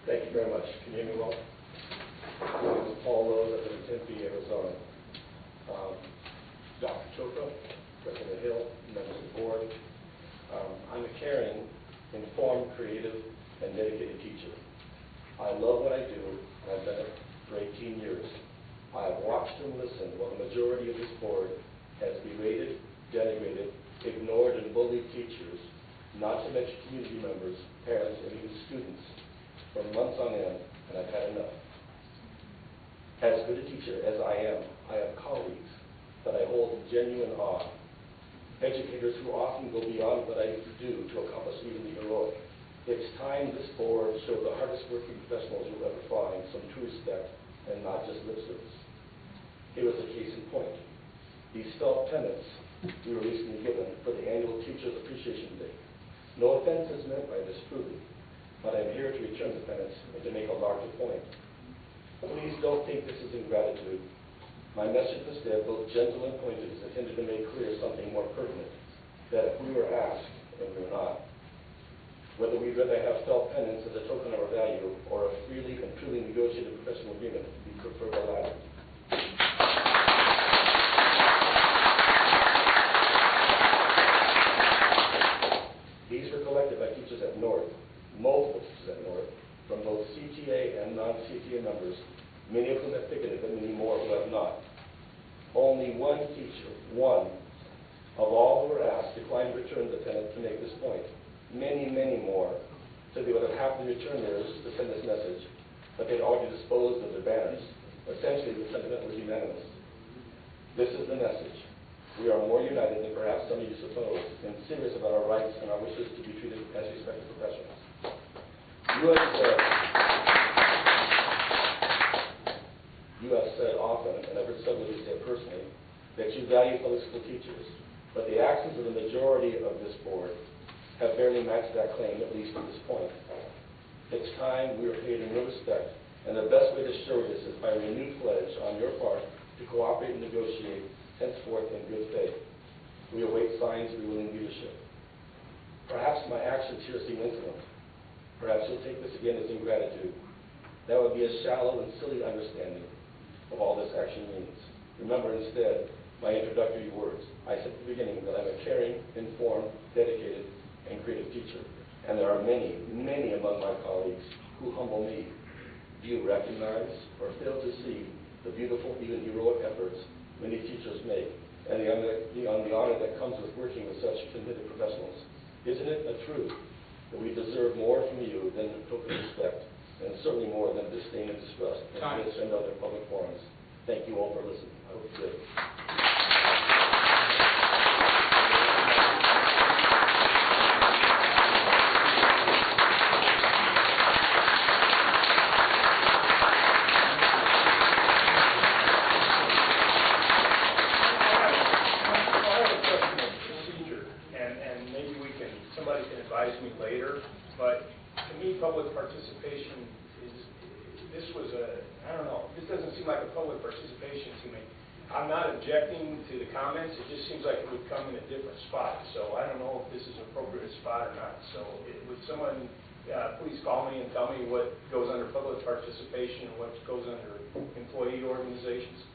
Thank you very much. Can you hear me well? My name is Paul Rose. I live in Tempe, Arizona. Dr. Choka, President Hill, members of the board. I'm a caring, informed, creative, and dedicated teacher. I love what I do, and I've done it for 18 years. I have watched and listened while the majority of this board has berated, denigrated, ignored, and bullied teachers, not to mention community members, parents, and even students, for months on end, and I've had enough. As good a teacher as I am, I have colleagues that I hold in genuine awe, educators who often go beyond what I do to accomplish even the heroic. It's time this board showed the hardest working professionals you'll ever find some true respect and not just lip service. Here is a case in point. These felt pennants we were recently given for the annual Teachers Appreciation Day. No offense is meant by this, truly, but I'm here to return the pennants and to make a larger point. Please don't think this is ingratitude. My message instead, both gentle and pointed, is intended to make clear something more pertinent, that if we were asked, and we're not, whether we'd rather have felt pennants as a token of our value or a freely and truly negotiated professional agreement, we prefer the latter. These were collected by teachers at North, multiple teachers at North, from both CTA and non-CTA members, many of whom have picketed, but many more who have not. Only one teacher, one, of all who were asked, declined to return the pennant to make this point. Many, many more said they would have happily returned theirs to send this message, but they'd already disposed of their banners. Essentially, the sentiment was unanimous. This is the message. We are more united than perhaps some of you suppose, and serious about our rights and our wishes to be treated as respected professionals. You have said often, and I've heard several of you say it personally, that you value public school teachers, but the actions of the majority of this board have barely matched that claim, at least at this point. It's time we are paid in real respect, and the best way to show this is by a renewed pledge on your part to cooperate and negotiate henceforth in good faith. We await signs of your willing leadership. Perhaps my actions here seem insolent. Perhaps you'll take this again as ingratitude. That would be a shallow and silly understanding of all this action means. Remember instead my introductory words. I said at the beginning that I'm a caring, informed, dedicated, and creative teacher. And there are many, many among my colleagues who humble me. Do you recognize or fail to see the beautiful, even heroic efforts many teachers make, and the honor that comes with working with such committed professionals? Isn't it a truth that we deserve more from you than token respect, and certainly more than disdain and distrust in this and other public forums? Thank you all for listening. I hope you did. Public participation this was I don't know, this doesn't seem like a public participation to me. I'm not objecting to the comments, it just seems like it would come in a different spot. So I don't know if this is an appropriate spot or not. So would someone please call me and tell me what goes under public participation and what goes under employee organizations?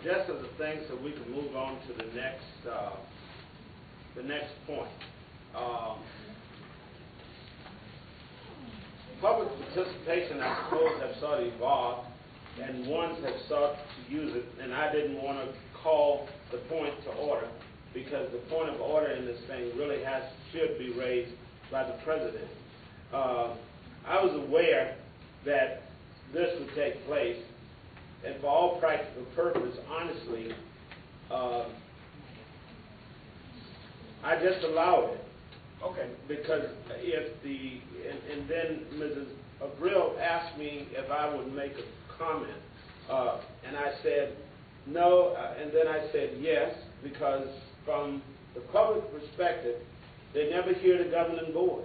Just as a thing so we can move on to the next point. Public participation, I suppose, have sort of evolved, and ones have sought to use it, and I didn't want to call the point to order, because the point of order in this thing really should be raised by the president. I was aware that this would take place, and for all practical purposes, honestly, I just allowed it. Okay. Because if and then Mrs. Abril asked me if I would make a comment, and I said no, and then I said yes, because from the public perspective, they never hear the governing board.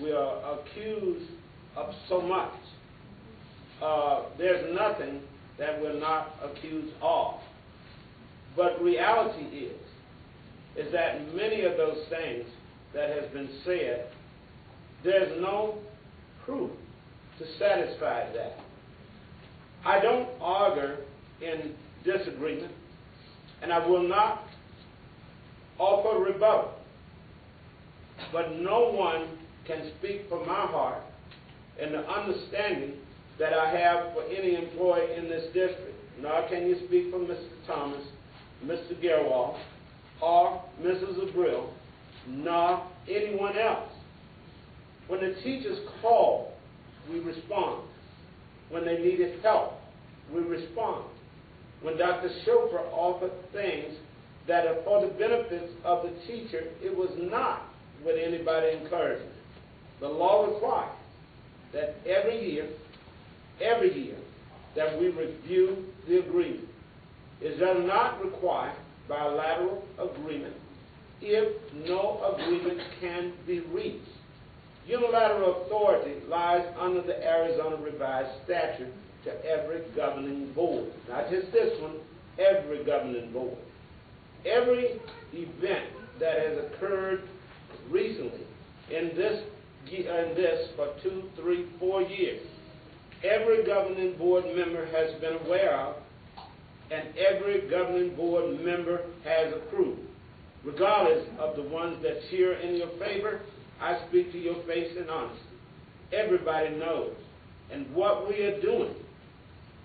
We are accused of so much. There's nothing that we're not accused of. But reality is that many of those things that has been said there's no proof to satisfy that. I don't argue in disagreement, and I will not offer rebuttal. But no one can speak for my heart and the understanding that I have for any employee in this district. Nor can you speak for Mr. Thomas, Mr. Gerwal, or Mrs. Abril, nor anyone else. When the teachers call, we respond. When they needed help, we respond. When Dr. Chauffeur offered things that are for the benefits of the teacher, it was not with anybody encouragement. The law requires that every year, that we review the agreement. It does not require bilateral agreement if no agreement can be reached. Unilateral authority lies under the Arizona Revised Statute to every governing board. Not just this one, every governing board. Every event that has occurred recently in this for 2, 3, 4 years, every governing board member has been aware of, and every governing board member has approved. Regardless of the ones that cheer in your favor, I speak to your face in honesty. Everybody knows. And what we are doing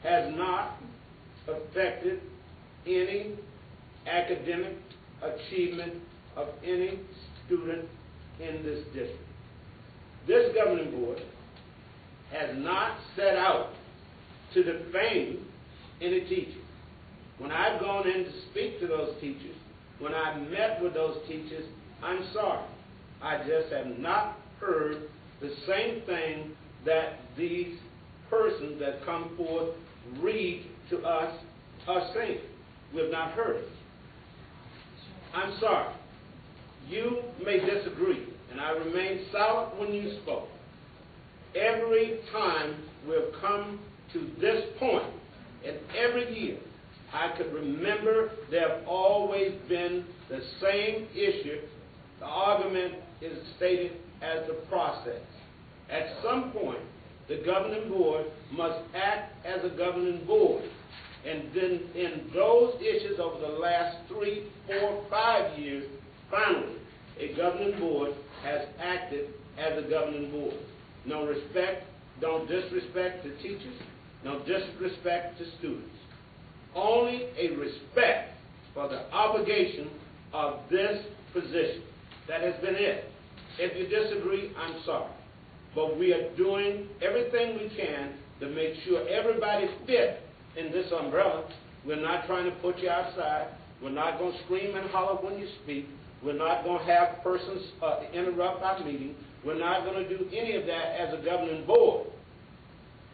has not affected any academic achievement of any student in this district. This governing board has not set out to defame any teacher. When I've gone in to speak to those teachers, when I've met with those teachers, I'm sorry. I just have not heard the same thing that these persons that come forth read to us are saying. We have not heard it. I'm sorry. You may disagree, and I remain silent when you spoke. Every time we've come to this point, and every year, I could remember there have always been the same issue. The argument is stated as the process. At some point, the governing board must act as a governing board. And then in those issues over the last 3, 4, 5 years, finally, a governing board has acted as a governing board. No respect, don't disrespect to teachers, no disrespect to students. Only a respect for the obligation of this position. That has been it. If you disagree, I'm sorry. But we are doing everything we can to make sure everybody fits in this umbrella. We're not trying to put you outside. We're not going to scream and holler when you speak. We're not going to have persons interrupt our meeting. We're not going to do any of that as a governing board.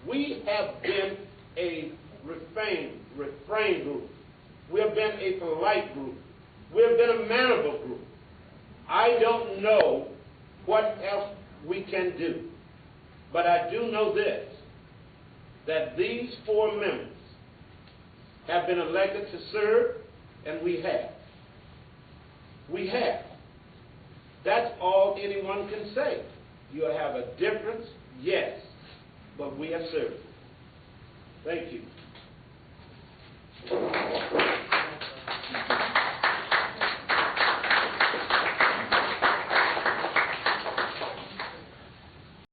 We have been a refrain group. We have been a polite group. We have been a mannerable group. I don't know what else we can do. But I do know this, that these 4 members have been elected to serve, and we have. We have. That's all anyone can say. You have a difference, yes, but we have served. Thank you.